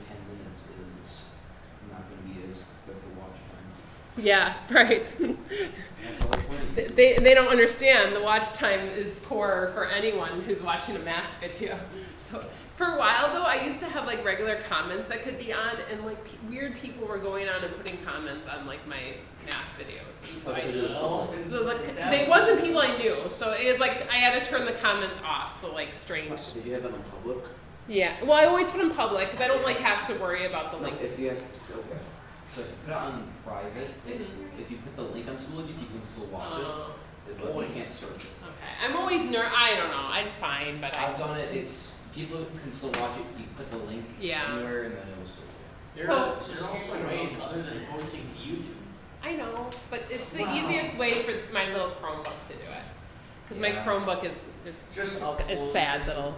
10 minutes is not going to be as good for watch time. Yeah, right. That's all the point. They don't understand the watch time is poor for anyone who's watching a math video. So for a while though, I used to have like regular comments that could be on, and like weird people were going on and putting comments on like my math videos. And so they wasn't people I knew. So it was like I had to turn the comments off. So like strange. Did you have it on public? Yeah. Well, I always put in public because I don't like have to worry about the link. If you have, okay. So if you put it on private, if you put the link on Schoology, people can still watch it, but you can't search it. Okay. I'm always I don't know. It's fine, but I've done it. It's people can still watch it. You can put the link anywhere, and then it will still. There are also ways other than posting to YouTube. I know, but it's the easiest way for my little Chromebook to do it. Because my Chromebook is sad little,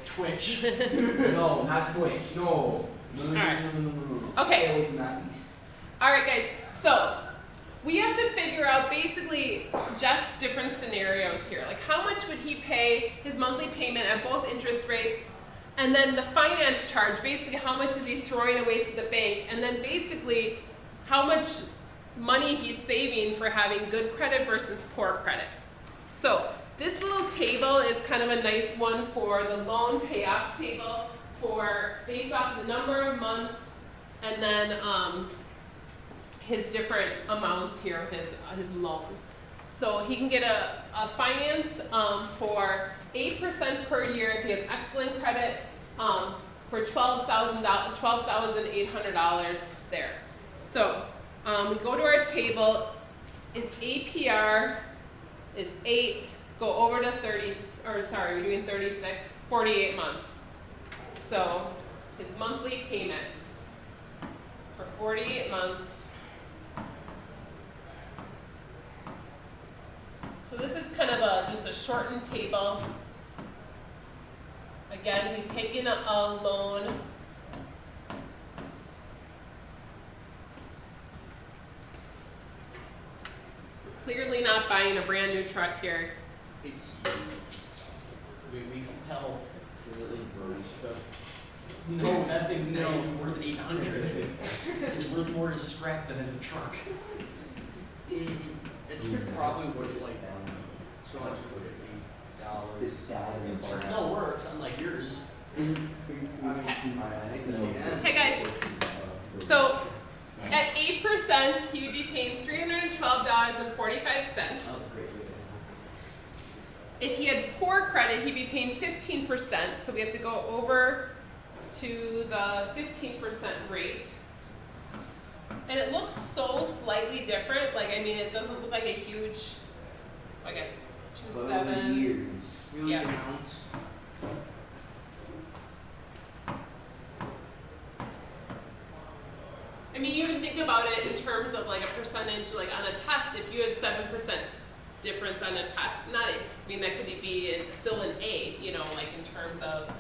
Twitch. No, not Twitch. No. No. Okay. Stay away from that beast. All right, guys. So we have to figure out basically Jeff's different scenarios here. Like how much would he pay his monthly payment at both interest rates, and then the finance charge. Basically, how much is he throwing away to the bank, and then basically how much money he's saving for having good credit versus poor credit. So this little table is kind of a nice one for the loan payoff table for based off of the number of months and then his different amounts here of his loan. So he can get a finance for 8% per year if he has excellent credit for $12,800 there. So we go to our table. His APR is 8. Go over to 30. Or sorry, we're doing 36. 48 months. So his monthly payment for 48 months. So this is kind of just a shortened table. Again, he's taking a loan. So clearly not buying a brand new truck here. It's we can tell. Is it like Brody's truck? No, that thing's not even worth 800. It's worth more as scrap than as a truck. It's probably worth like $250. It still works, unlike yours. Okay, guys. So at 8%, he would be paying $312.45. If he had poor credit, he'd be paying 15%. So we have to go over to the 15% rate. And it looks so slightly different. Like, I mean, it doesn't look like a huge, I guess, 2.7. Huge amounts. I mean, you can think about it in terms of like a percentage, like on a test, if you had 7% difference on a test, not, I mean, that could be still an A, you know, like in terms of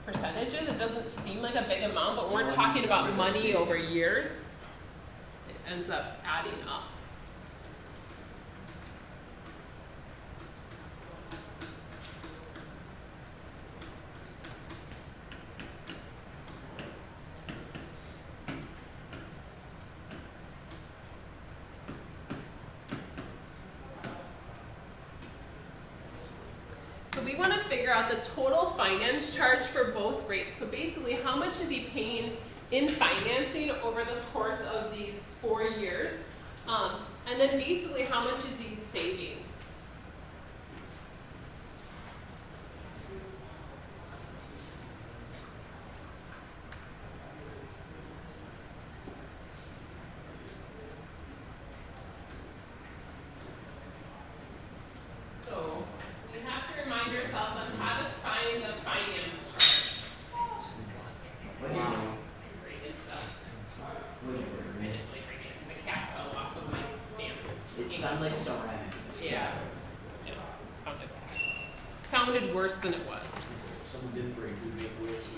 percentages. It doesn't seem like a big amount, but when we're talking about money over years, it ends up adding up. So we want to figure out the total finance charge for both rates. So basically, how much is he paying in financing over the course of these 4 years? And then basically, how much is he saving? Sounded worse than it was. Someone did bring the big whiskey.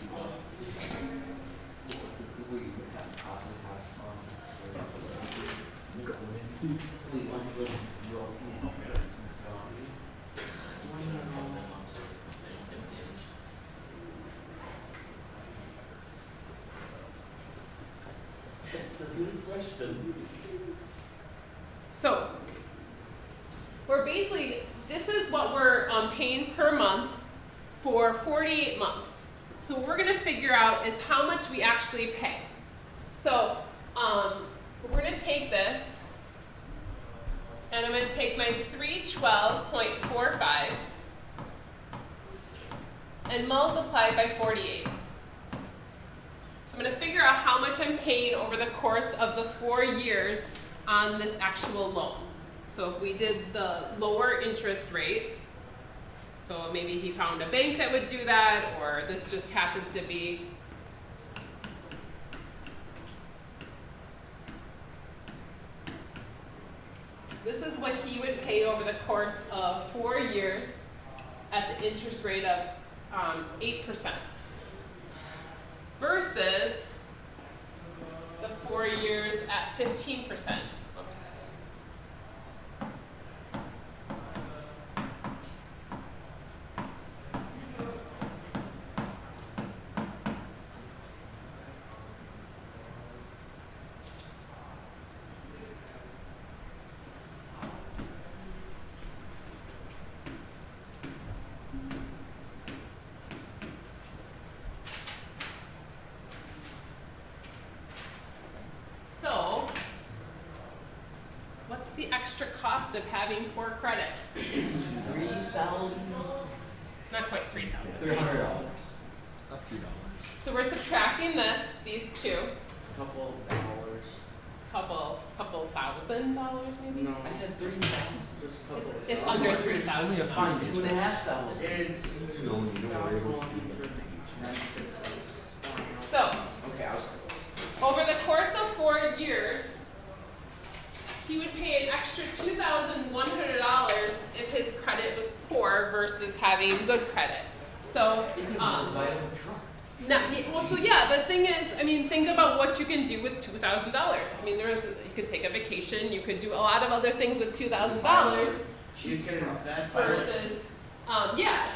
Good question. So we're basically, this is what we're paying per month for 48 months. So what we're going to figure out is how much we actually pay. So we're going to take this, and I'm going to take my 312.45 and multiply by 48. So I'm going to figure out how much I'm paying over the course of the 4 years on this actual loan. So if we did the lower interest rate, so maybe he found a bank that would do that, or this just happens to be this is what he would pay over the course of 4 years at the interest rate of 8%. Versus the 4 years at 15%. Oops. What's the extra cost of having poor credit? 3,000. Not quite 3,000. $300. A few dollars. So we're subtracting these two, Couple dollars. couple $1,000 maybe. No, I said 3,000. just a couple. It's under 3,000. Only a Fine, few 2,500. It's No, you don't worry about 2,196. So Okay, I was close. over the course of 4 years, he would pay an extra $2,100 if his credit was poor versus having good credit. So, Buy a truck. the thing is, I mean, think about what you can do with $2,000. I mean, you could take a vacation, you could do a lot of other things with $2,000 You can invest. versus,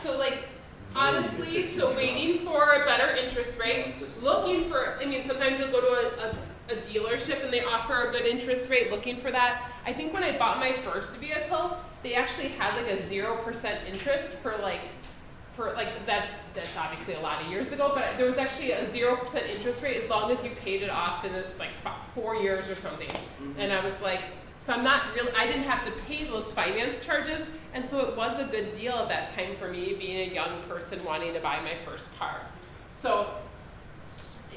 so like, honestly, so waiting for a better interest rate, looking for, I mean, sometimes you'll go to a dealership and they offer a good interest rate, looking for that. I think when I bought my first vehicle, they actually had like a 0% interest for that's obviously a lot of years ago, but there was actually a 0% interest rate as long as you paid it off in like 4 years or something. Mhm. And I was like, so I didn't have to pay those finance charges, and so it was a good deal at that time for me, being a young person wanting to buy my first car. So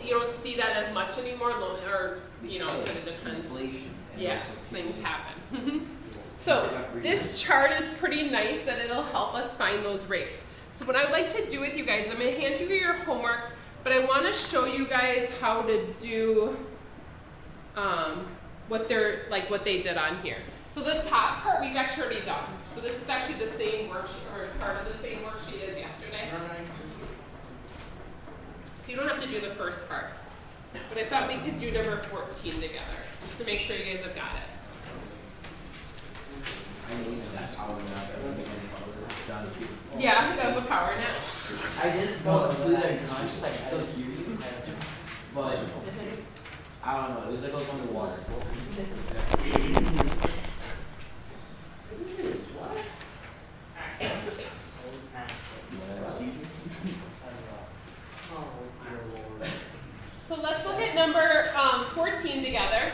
you don't see that as much anymore, or it depends. Inflation. and Yeah, also things people- happen. So this chart is pretty nice, that it'll help us find those rates. So what I'd like to do with you guys, I'm going to hand you your homework, but I want to show you guys how to do what they did on here. So the top part we've actually already done. So this is actually the same worksheet, or part of the same worksheet as yesterday. So you don't have to do the first part. But I thought we could do number 14 together, just to make sure you guys have got it. I need that power nap that would be done. Yeah, that was a power nap. I didn't feel completely unconscious. I could still hear you, but I don't know. It was like I was underwater. So let's look at number 14 together.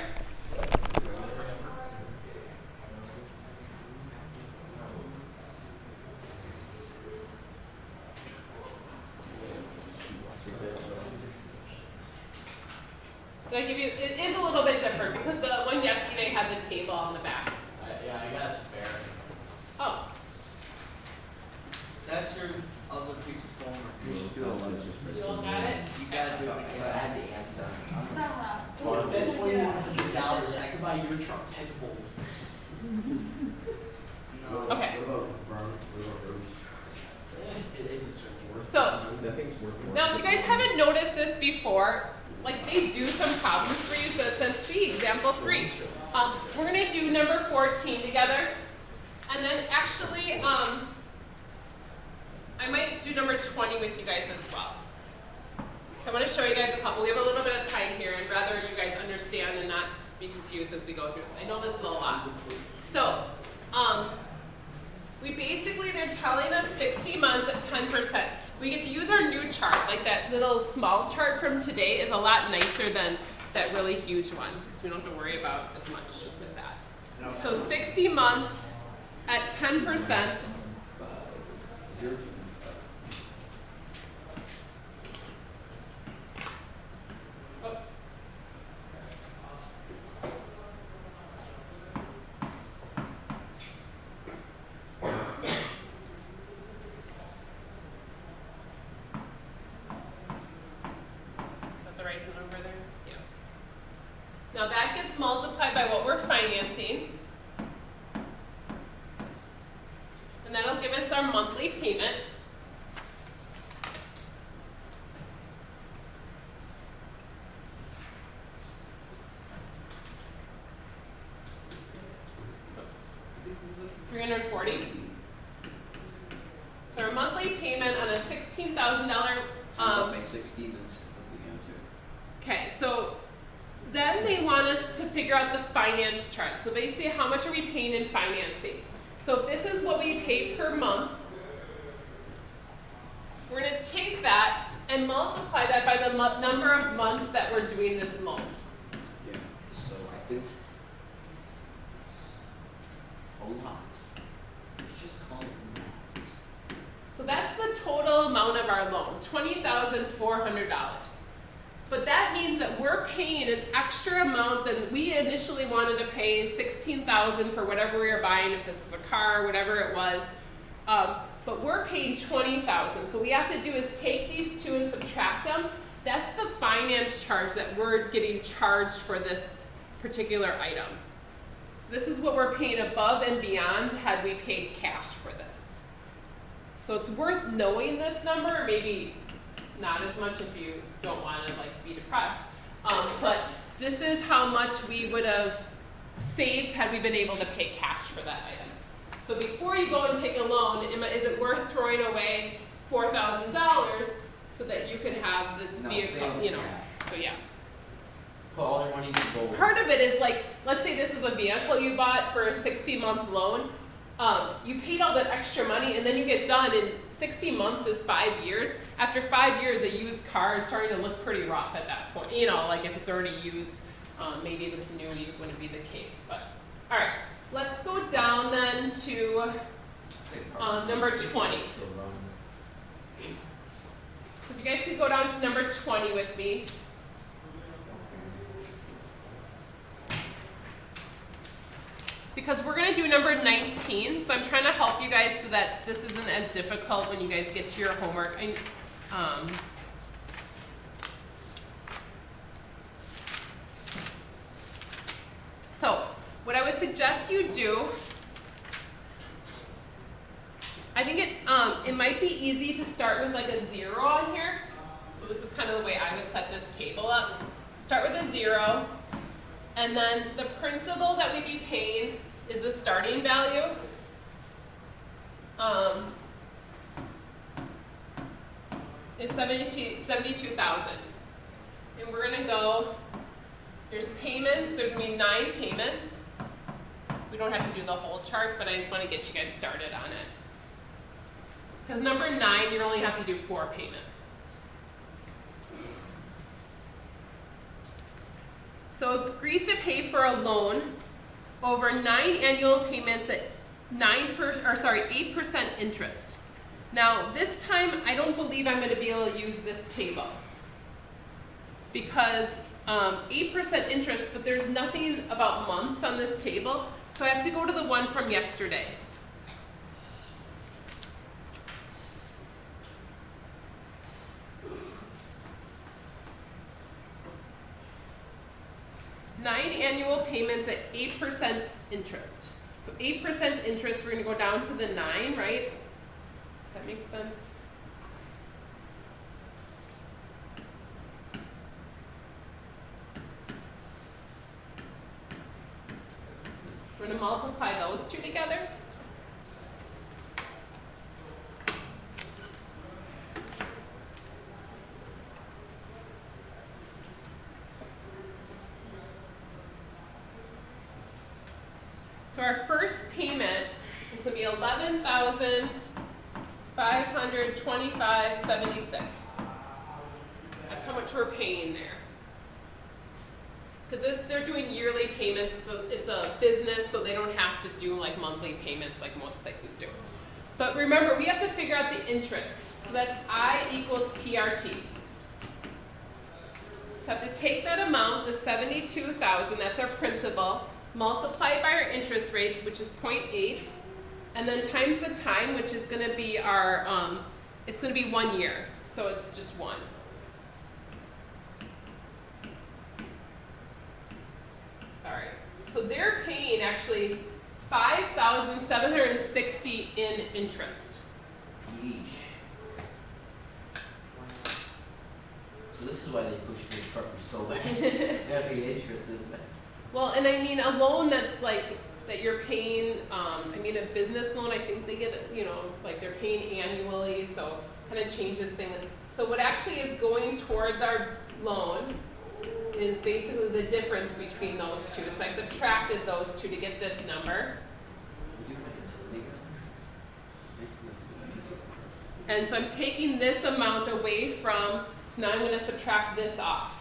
Did I give you? It is a little bit different because the one yesterday had the table on the back. Yeah, I got a spare. Oh, That's your other piece of homework. you all got it? You gotta do it But I again. had the answer. That's $2,100. I could buy your truck tenfold. No. Okay. It is a certain worth. So That thing's worth more. now, if you guys haven't noticed this before, like they do some problems for you. So it says C, example 3. We're gonna do number 14 together, and then actually, I might do number 20 with you guys as well. So I want to show you guys a couple. We have a little bit of time here, and rather you guys understand understand and not be confused as we go through this. I know this is a lot. So, we basically, they're telling us 60 months at 10%. We get to use our new chart, like that little small chart from today is a lot nicer than that really huge one, because we don't have to worry about as much with that. So 60 months at 10%. Oops. The right number there? Yeah. Now that gets multiplied by what we're financing. And that'll give us our monthly payment. Oops. 340. So our monthly payment on a $16,000 By 16, that's the answer. okay, so then they want us to figure out the finance chart. So basically, how much are we paying in financing? So if this is what we pay per month, we're going to take that and multiply that by the number of months that we're doing this loan. Yeah, so I think a lot. Let's just call it a lot. So that's the total amount of our loan, $20,400. But that means that we're paying an extra amount than we initially wanted to pay, $16,000 for whatever we were buying, if this was a car, whatever it was. But we're paying $20,000. So what we have to do is take these two and subtract them. That's the finance charge that we're getting charged for this particular item. So this is what we're paying above and beyond had we paid cash for this. So it's worth knowing this number, maybe not as much if you don't want to like be depressed. But this is how much we would have saved had we been able to pay cash for that item. So before you go and take a loan, is it worth throwing away $4,000 so that you can have this vehicle, you know? So yeah. Put all your money in gold. Part of it is like, let's say this is a vehicle you bought for a 60-month loan. You paid all that extra money and then you get done in 60 months is 5 years. After 5 years, a used car is starting to look pretty rough at that point. You know, like if it's already used, maybe if it's new, it wouldn't be the case. But all right, let's go down then to number 20. So if you guys could go down to number 20 with me. Because we're going to do number 19, so I'm trying to help you guys so that this isn't as difficult when you guys get to your homework. So what I would suggest you do, I think it might be easy to start with like a 0 on here. So this is kind of the way I would set this table up. Start with a 0. And then the principal that we'd be paying is the starting value. Is $72,000. And we're gonna go, there's payments, there's gonna be 9 payments. We don't have to do the whole chart, but I just wanna get you guys started on it. Because number 9, you only have to do 4 payments. So it agrees to pay for a loan over 9 annual payments at 8% interest. Now this time I don't believe I'm going to be able to use this table because 8% interest, but there's nothing about months on this table, so I have to go to the one from yesterday. Nine annual payments at 8% interest. So 8% interest, we're going to go down to the 9, right? Does that make sense? So we're going to multiply those two together. So our first payment is gonna be $11,525.76. That's how much we're paying there. Because they're doing yearly payments. It's a business, so they don't have to do like monthly payments like most places do. But remember, we have to figure out the interest. So that's I equals PRT. So have to take that amount, the 72,000, that's our principal, multiply it by our interest rate, which is 0.8, and then times the time, which is going to be our, it's going to be 1 year, so it's just 1. Sorry. So they're paying actually $5,760 in interest. Yeesh. So this is why they push the truckers so bad. Heavy interest is bad. Well, and I mean, a loan that's like, that you're paying, I mean, a business loan, I think they get, you know, like they're paying annually, so kind of changes things. So what actually is going towards our loan is basically the difference between those two. So I subtracted those two to get this number. And so I'm taking this amount away from, so now I'm going to subtract this off.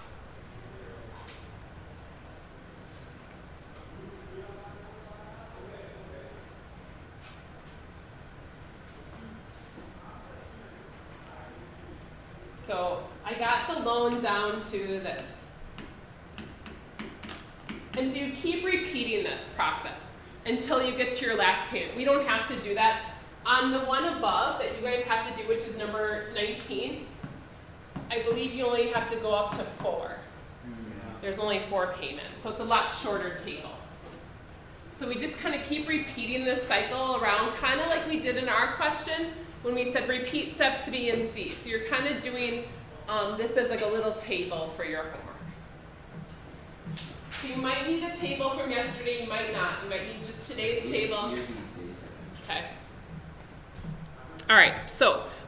So I got the loan down to this. And so you keep repeating this process until you get to your last payment. We don't have to do that. On the one above that you guys have to do, which is number 19, I believe you only have to go up to 4. There's only 4 payments, so it's a lot shorter table. So we just kind of keep repeating this cycle around, kind of like we did in our question when we said repeat steps B and C. So you're kind of doing this as like a little table for your homework. So you might need a table from yesterday, you might not. You might need just today's table. Okay. All right, so